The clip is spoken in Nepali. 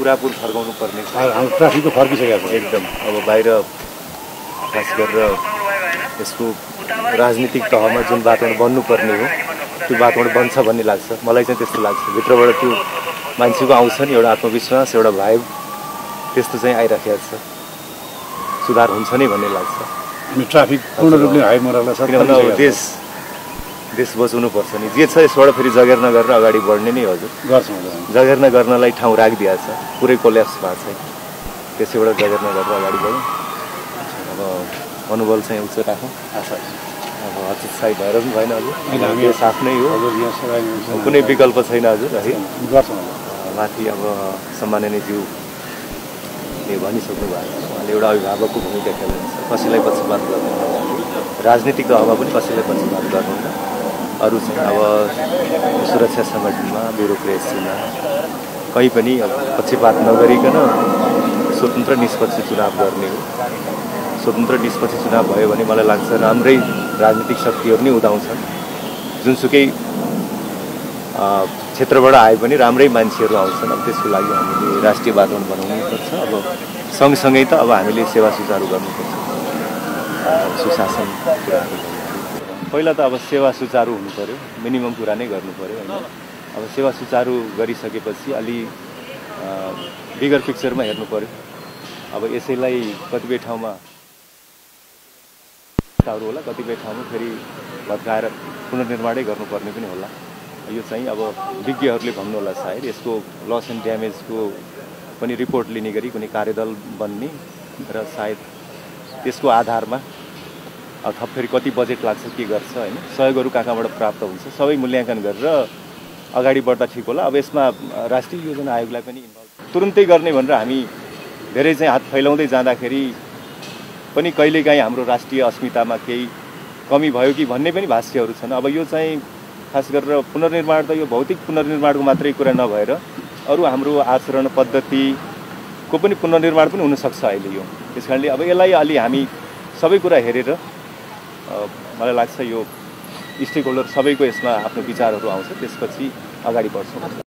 पुरापुर फर्काउनु पर्ने छ। हाम्रो ट्राफिकको फर्किसकेको छ एकदम। अब बाहिर खास गरेर यसको राजनीतिक तहमा जुन वातावरण बन्नुपर्ने हो त्यो वातावरण बन्छ भन्ने लाग्छ मलाई चाहिँ। त्यस्तो लाग्छ भित्रबाट त्यो मान्छेको आउँछ नि एउटा आत्मविश्वास, एउटा भाइब, त्यस्तो चाहिँ आइराखेको छ। सुधार हुन्छ नै भन्ने लाग्छ। अनि ट्राफिक पूर्ण रूपले हाई मोरललाई छ। किनभने अब देश बचाउनुपर्छ नि। जे छ यसबाट फेरि जगेर नगरेर अगाडि बढ्ने नै हजुर गर्छौँ। जगेर नगर्नलाई ठाउँ राखिदिएको छ, पुरै कोल्याप्स भएको छ। त्यसैबाट जगेर नगरेर अगाडि बढौँ। अब मनोबल चाहिँ उच्च राखौँ। आशा अब हतोत्साही भएर पनि भएन हजुर। हामी आफ्नै हो, कुनै विकल्प छैन हजुर है। गर्छौँ। माथि अब सम्माननीय ज्यूले भनिसक्नु भएको छ, उहाँले एउटा अभिभावकको भूमिका खेल्नुहुन्छ। कसैलाई पक्षपात गर्नुहुन्न, राजनीतिक तहमा पनि कसैलाई पक्षपात गर्नुहुन्न। अरू चाहिँ अब सुरक्षा सङ्गठनमा, ब्युरोक्रेसीमा कहीँ पनि अब पक्षपात नगरिकन स्वतन्त्र निष्पक्ष चुनाव गर्ने हो। स्वतन्त्र निष्पक्ष चुनाव भयो भने मलाई लाग्छ राम्रै राजनीतिक शक्तिहरू नै उदाउँछन्। जुनसुकै क्षेत्रबाट आए पनि राम्रै मान्छेहरू आउँछन्। अब त्यसको लागि हामीले राष्ट्रिय वातावरण बनाउनुपर्छ। अब सँगसँगै त अब हामीले सेवा सुचारू गर्नुपर्छ, सुशासन कुराहरू। पहिला त अब सेवा सुचारू हुनु पर्यो, मिनिमम कुरा नै गर्नु पर्यो होइन। अब सेवा सुचारू गरिसकेपछि अलि बिगर पिक्चरमा हेर्नु पर्यो। अब यसैलाई कतिपय ठाउँमा होला, कतिपय ठाउँमा फेरि भत्काएर पुनर्निर्माणै गर्नुपर्ने पनि होला। यो चाहिँ अब विज्ञहरूले भन्नु होला सायद। यसको लस एन्ड ड्यामेजको पनि रिपोर्ट लिने गरी कुनै कार्यदल बन्ने र सायद त्यसको आधारमा अब थप फेरि कति बजेट लाग्छ, के गर्छ होइन, सहयोगहरू कहाँबाट प्राप्त हुन्छ, सबै मूल्याङ्कन गरेर अगाडि बढ्दा ठिक होला। अब यसमा राष्ट्रिय योजना आयोगलाई पनि इन्भल्भ तुरुन्तै गर्ने भनेर हामी धेरै चाहिँ हात फैलाउँदै जाँदाखेरि पनि कहिलेकाहीँ हाम्रो राष्ट्रिय अस्मितामा केही कमी भयो कि भन्ने पनि भाष्यहरू छन्। अब यो चाहिँ खास गरेर पुनर्निर्माण त यो भौतिक पुनर्निर्माणको मात्रै कुरा नभएर अरू हाम्रो आचरण पद्धतिको पनि पुनर्निर्माण पनि हुनसक्छ अहिले यो। त्यस कारणले अब यसलाई अलि हामी सबै कुरा हेरेर मलाई लाग्छ यो स्टेक होल्डर सबैको यसमा आफ्नो विचारहरू आउँछ, त्यसपछि अगाडि बढ्छौँ।